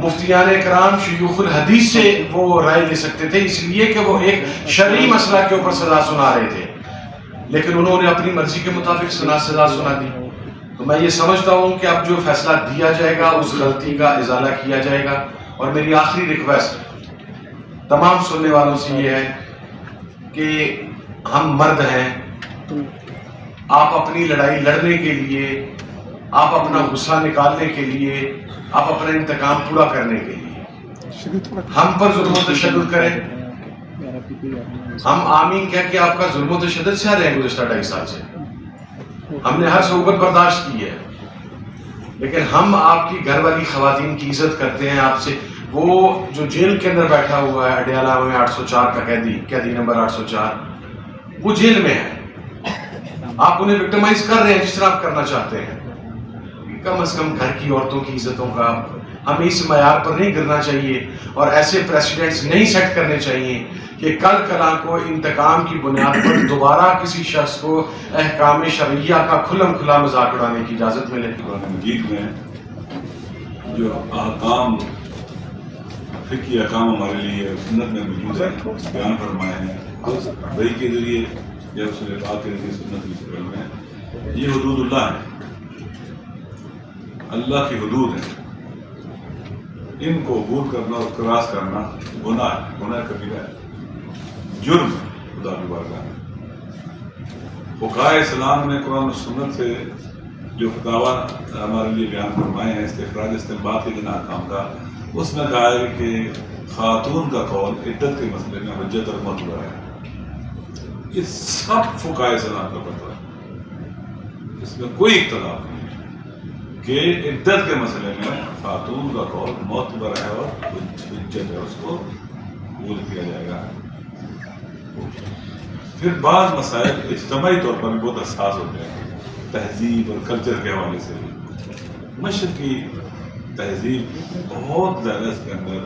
مفتیان کرام شیوخ الحدیث سے وہ رائے لے سکتے تھے، اس لیے کہ وہ ایک شرعی مسئلہ کے اوپر سزا سنا رہے تھے، لیکن انہوں نے اپنی مرضی کے مطابق سزا سنا دی۔ تو میں یہ سمجھتا ہوں کہ اب جو فیصلہ دیا جائے گا اس غلطی کا ازالہ کیا جائے گا۔ اور میری آخری ریکویسٹ تمام سننے والوں سے یہ ہے کہ ہم مرد ہیں، آپ اپنی لڑائی لڑنے کے لیے، آپ اپنا غصہ نکالنے کے لیے، آپ اپنا انتقام پورا کرنے کے لیے ہم پر ظلم و تشدد کریں۔ ہم آمین کہہ کے آپ کا ظلم و تشدد سے رہے ہیں گزشتہ 2.5 سال سے، ہم نے ہر صحبت برداشت کی ہے، لیکن ہم آپ کی گھر والی خواتین کی عزت کرتے ہیں۔ آپ سے وہ جو جیل کے اندر بیٹھا ہوا ہے اڈیالہ میں 804 کا قیدی نمبر 804، وہ جیل میں ہے، آپ انہیں وکٹمائز کر رہے ہیں جس طرح آپ کرنا چاہتے ہیں۔ کم از کم گھر کی عورتوں کی عزتوں کا ہمیں اس معیار پر نہیں گرنا چاہیے، اور ایسے پریسیڈنٹس نہیں سیٹ کرنے چاہیے کہ کل کلا کو انتقام کی بنیاد پر دوبارہ کسی شخص کو احکام شرعیہ کا کھلم کھلا مذاق اڑانے کی اجازت ملے۔ قرآن مجید میں جو احکام، فقہی احکام ہمارے لیے سنت میں موجود ہے، بیان فرمائے ہیں وحی کے ذریعے یا رسول پاک کے ذریعے سنت کی شکل میں، یہ حدود اللہ ہیں، اللہ کی حدود ہیں، ان کو عبور کرنا اور کراس کرنا گناہ ہے، گناہ کبیرہ ہے، جرم ہے خدا کی بارگاہ میں۔ فقہائے اسلام نے قرآن و سنت سے جو فتاویٰ ہمارے لیے بیان فرمائے ہیں استخراج استنباط کے جن احکام کا، اس میں کہا ہے کہ خاتون کا قول عدت کے مسئلے میں حجت اور معتبر ہے۔ یہ سب فقہائے اسلام کا فتویٰ ہے، اس میں کوئی اختلاف نہیں کہ عدت کے مسئلے میں خاتون کا قول معتبر ہے اور حجت ہے، اس کو قبول کیا جائے گا۔ پھر بعض مسائل اجتماعی طور پر بھی بہت حساس ہوتے ہیں، تہذیب اور کلچر کے حوالے سے بھی۔ مشرق کی تہذیب بہت زیادہ اس کے اندر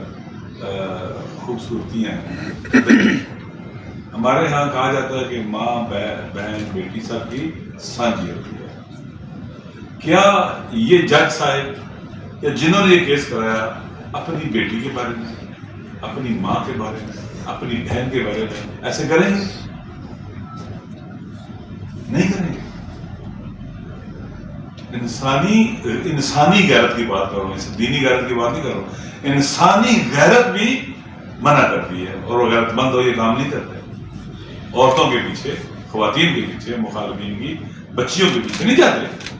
خوبصورتیاں ہیں۔ ہمارے ہاں کہا جاتا ہے کہ ماں بہن بیٹی سب کی سانجھی ہوتی ہے۔ کیا یہ جج صاحب یا جنہوں نے یہ کیس کرایا اپنی بیٹی کے بارے میں، اپنی ماں کے بارے میں، اپنی بہن کے بارے میں ایسے کریں گے؟ نہیں کریں گے۔ انسانی غیرت کی بات کروں، دینی غیرت کی بات نہیں کروں، انسانی غیرت بھی منع کرتی ہے، اور وہ غیرت مند ہو یہ کام نہیں کرتے۔ عورتوں کے پیچھے، خواتین کے پیچھے، مخالفین کی بچیوں کے پیچھے نہیں جاتے۔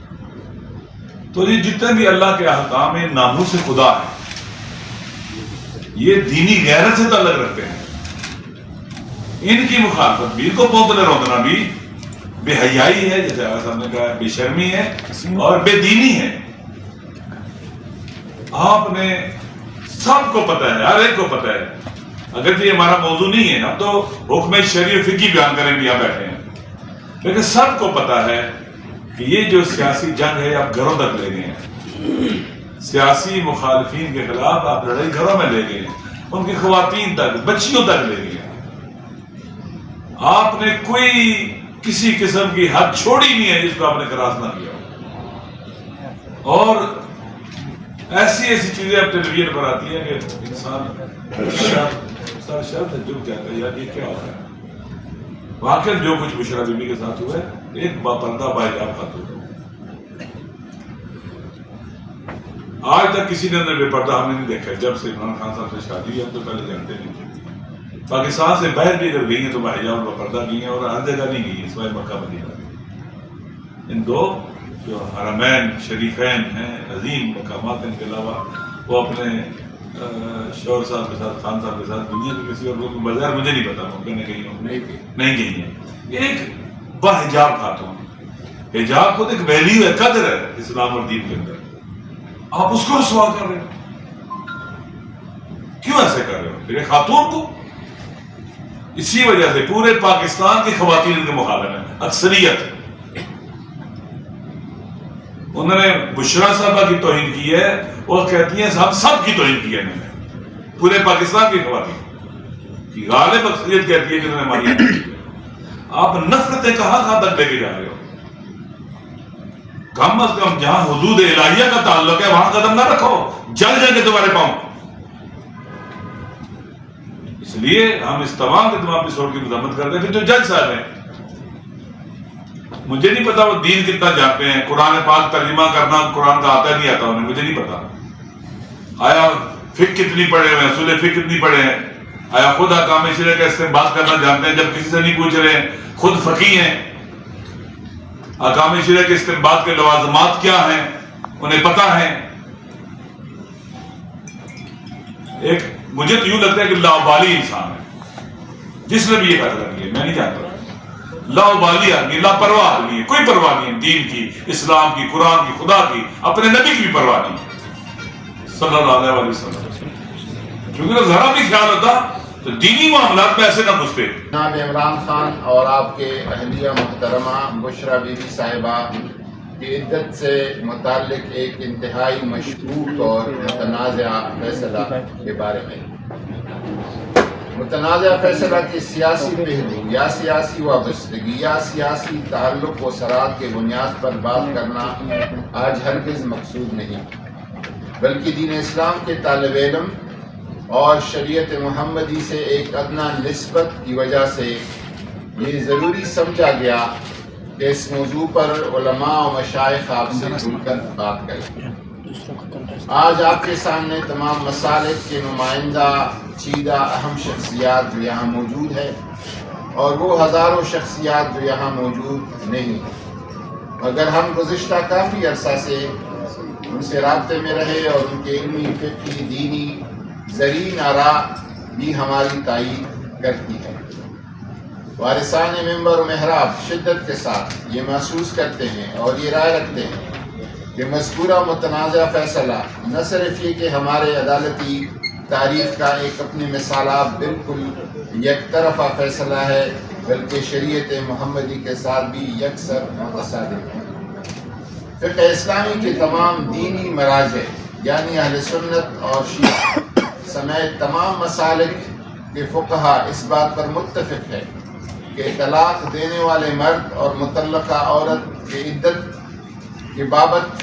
تو یہ جتنے بھی اللہ کے احکام ہیں ناموس خدا ہے، یہ دینی غیرت سے تعلق رکھتے ہیں۔ ان کی مخالفت بھی، ان کو پونکنے روکنا بھی بے حیائی ہے، جیسے آغا صاحب نے کہا، بے شرمی ہے اور بے دینی ہے۔ آپ نے سب کو پتہ ہے، ہر ایک کو پتہ ہے، اگرچہ یہ ہمارا موضوع نہیں ہے، ہم تو حکم شرعی فقہی بیان کریں گے، یہاں بیٹھے ہیں، لیکن سب کو پتہ ہے کہ یہ جو سیاسی جنگ ہے آپ گھروں تک لے گئے ہیں، سیاسی مخالفین کے خلاف آپ لڑائی گھروں میں لے گئے ہیں، ان کی خواتین تک، بچیوں تک لے گئے ہیں۔ آپ نے کوئی کسی قسم کی حد چھوڑی نہیں ہے جس کو آپ نے کراس نہ کیا ہو، اور ایسی ایسی چیزیں اب ٹیلی ویژن پر آتی ہیں کہ انسان شرط ہے جھک جاتا ہے، یار یہ کیا ہو رہا ہے۔ واقعی جو کچھ بشرا بیوی کے ساتھ ہوا ہے، ایک باپردہ باحجاب خاتون، آج تک کسی نے اندر بے پردہ ہم نے نہیں دیکھا ہے۔ جب سے عمران خان صاحب سے شادی ہوئی ہم تو پہلے جانتے نہیں تھے۔ پاکستان سے باہر بھی اگر گئی ہیں تو باحجاب اور پردہ گئی ہیں، اور ہر جگہ نہیں گئی ہیں سوائے مکہ مدینہ۔ ان دو جو حرمین شریفین ہیں، عظیم مقامات، ان کے علاوہ وہ اپنے شوہر صاحب کے ساتھ، خان صاحب کے ساتھ دنیا کے کسی اور کو بظاہر مجھے نہیں پتا، ممکن ہے کہیں نہیں گئی ہیں۔ ایک باحجاب خاتون، حجاب خود ایک ویلیو ہے، قدر ہے اسلام اور دین کے اندر، آپ اس کو رسوا کر رہے ہو، کیوں ایسے کر رہے ہو میرے خاتون کو؟ اسی وجہ سے پورے پاکستان کی خواتین ان کے مخالف ہیں، اکثریت۔ انہوں نے بشرا صاحبہ کی توہین کی ہے، وہ کہتی ہیں ہم سب کی توہین کی ہے انہوں نے، پورے پاکستان کی خواتین کی غالب اکثریت کہتی ہے کہ انہوں نے ہماری۔ آپ نفرتیں کہاں تک لے کے جا رہے ہو؟ کم از کم جہاں حدود الہیہ کا تعلق ہے وہاں قدم نہ رکھو، جل جائیں گے تمہارے پاؤں۔ اس لیے ہم اس تمام کے تمام اپیسوڈ کی مذمت کرتے ہیں۔ پھر جو جج صاحب ہیں، مجھے نہیں پتا وہ دین کتنا جانتے ہیں، قرآن پاک ترجمہ کرنا قرآن کا آتا ہے نہیں آتا انہیں، مجھے نہیں پتا۔ آیا فقہ کتنی پڑھے ہوئے ہیں، اصول فقہ کتنی پڑھے ہیں، آیا خود احکام شرع کا استنباط کرنا جانتے ہیں جب کسی سے نہیں پوچھ رہے ہیں، خود فقیہ ہیں، احکام شرع کے استنباط کے لوازمات کیا ہیں انہیں پتہ ہے۔ ایک مجھے تو یوں لگتا ہے کہ لاابالی انسان ہے جس نے بھی یہ فیصلہ کیا، میں نہیں جانتا، لاابالی آدمی، لاپرواہ آدمی ہے، کوئی پرواہ نہیں ہے دین کی، اسلام کی، قرآن کی، خدا کی، اپنے نبی کی بھی پرواہ نہیں صلی اللہ علیہ وسلم۔ کیونکہ ذرا بھی خیال ہوتا تو دینی معاملات میں ایسے نہ گھستے۔ جناب عمران خان اور آپ کے اہلیہ محترمہ بشرا بی بی صاحبہ کی عدت سے متعلق ایک انتہائی مشکوک اور متنازع فیصلہ کے بارے میں۔ متنازع فیصلہ کے سیاسی پہلو یا سیاسی وابستگی یا سیاسی تعلق و صراعت کے بنیاد پر بات کرنا آج ہرگز مقصود نہیں، بلکہ دین اسلام کے طالب علم اور شریعت محمدی سے ایک ادنا نسبت کی وجہ سے یہ ضروری سمجھا گیا کہ اس موضوع پر علماء و مشائخ آپ سے کھل کر بات کریں۔ آج آپ کے سامنے تمام مسالک کے نمائندہ چیدہ اہم شخصیات جو یہاں موجود ہے اور وہ ہزاروں شخصیات جو یہاں موجود نہیں، مگر ہم گزشتہ کافی عرصہ سے ان سے رابطے میں رہے اور ان کے علمی، فقہی، دینی زرین آراء بھی ہماری تائید کرتی ہے۔ وارثان ممبر و محراب شدت کے ساتھ یہ محسوس کرتے ہیں اور یہ رائے رکھتے ہیں کہ مذکورہ متنازع فیصلہ نہ صرف یہ کہ ہمارے عدالتی تاریخ کا ایک اپنی مثالات بالکل یک طرفہ فیصلہ ہے، بلکہ شریعت محمدی کے ساتھ بھی یکسر متصادم ہے۔ فقہ اسلامی کے تمام دینی مراجع یعنی اہل سنت اور شیعہ سمیت تمام مسالک کے فقہا اس بات پر متفق ہے کہ طلاق دینے والے مرد اور مطلقہ عورت کے عدت کے بابت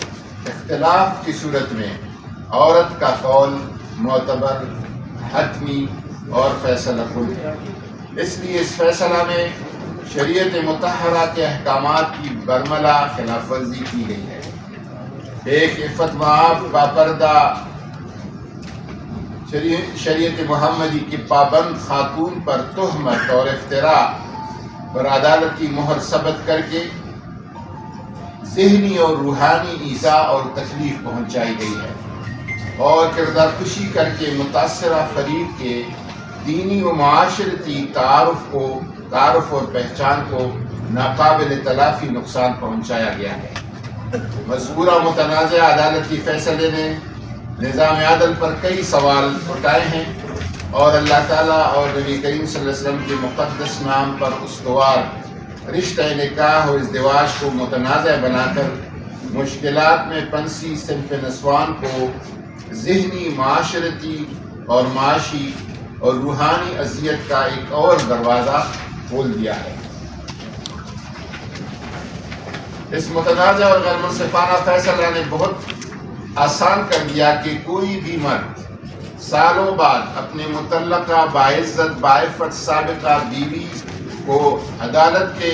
اختلاف کی صورت میں عورت کا قول معتبر، حتمی اور فیصلہ کن ہے۔ اس لیے اس فیصلہ میں شریعت مطہرہ کے احکامات کی برملا خلاف ورزی کی گئی ہے۔ ایک عفت معاف باپردہ شریعت محمدی کی پابند خاتون پر تہمت اور افتراء پر عدالتی مہر ثبت کر کے ذہنی اور روحانی ایذاء اور تکلیف پہنچائی گئی ہے اور کردار کشی کر کے متاثرہ فریق کے دینی و معاشرتی تعارف اور پہچان کو ناقابل تلافی نقصان پہنچایا گیا ہے۔ مذکورہ متنازع عدالتی فیصلے نے نظام عدل پر کئی سوال اٹھائے ہیں اور اللہ تعالیٰ اور نبی کریم صلی اللہ علیہ وسلم کے مقدس نام پر استوار رشتہ نکاح و ازدواج کو متنازع بنا کر مشکلات میں پنسی صنف نسوان کو ذہنی، معاشرتی اور معاشی اور روحانی اذیت کا ایک اور دروازہ کھول دیا ہے۔ اس متنازع اور غیر منصفانہ فیصلہ نے بہت آسان کر دیا کہ کوئی بھی مرد سالوں بعد اپنے متعلقہ باعزت باعفت سابقہ بیوی کو عدالت کے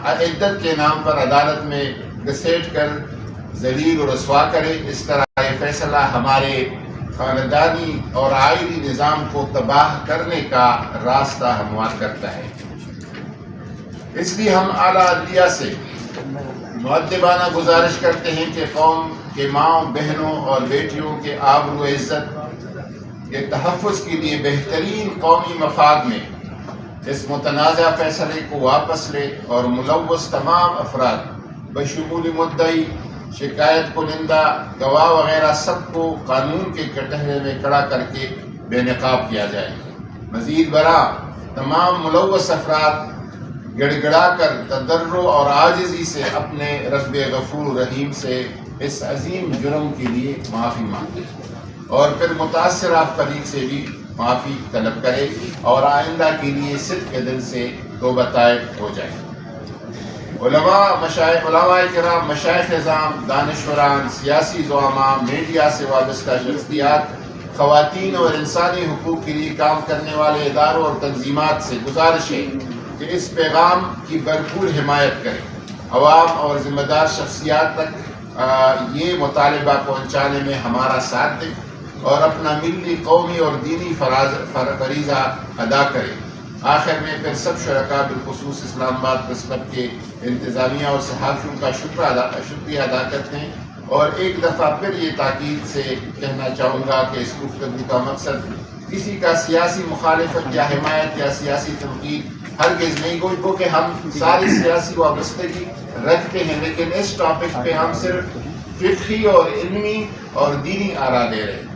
عدت کے نام پر عدالت میں گھسیٹ کر ذلیل و رسوا کرے۔ اس طرح یہ فیصلہ ہمارے خاندانی اور عائلی نظام کو تباہ کرنے کا راستہ ہموار کرتا ہے۔ اس لیے ہم اعلیٰ عدلیہ سے مؤدبانہ گزارش کرتے ہیں کہ قوم کے ماؤں، بہنوں اور بیٹیوں کے آبرو و عزت کے تحفظ کے لیے بہترین قومی مفاد میں اس متنازع فیصلے کو واپس لے اور ملوث تمام افراد بشمول مدعی، شکایت کنندہ، گواہ وغیرہ سب کو قانون کے کٹہرے میں کھڑا کر کے بے نقاب کیا جائے۔ مزید برآں تمام ملوث افراد گڑ گڑا کر تضرع اور عاجزی سے اپنے رب غفور رحیم سے اس عظیم جرم کے لیے معافی مانگے اور پھر متاثرہ فریق سے بھی معافی طلب کرے اور آئندہ کے لیے صدق دل سے توبہ طائب ہو جائے۔ علماء کرام، مشائخ نظام، دانشوران، سیاسی زعماء، میڈیا سے وابستہ شخصیات، خواتین اور انسانی حقوق کے لیے کام کرنے والے اداروں اور تنظیمات سے گزارش ہے کہ اس پیغام کی بھرپور حمایت کریں، عوام اور ذمہ دار شخصیات تک یہ مطالبہ پہنچانے میں ہمارا ساتھ دیں اور اپنا ملی، قومی اور دینی فریضہ ادا کریں۔ آخر میں پھر سب شرکاء بالخصوص اسلام آباد پریس کلب کے انتظامیہ اور صحافیوں کا شکریہ ادا کرتے ہیں، اور ایک دفعہ پھر یہ تاکید سے کہنا چاہوں گا کہ اس گفتگو کا مقصد کسی کا سیاسی مخالفت یا حمایت یا سیاسی تنقید ہرگز نہیں، گو کہ ہم ساری سیاسی وابستگی رکھتے ہیں، لیکن اس ٹاپک پہ ہم صرف فقہی اور علمی اور دینی آراء دے رہے ہیں۔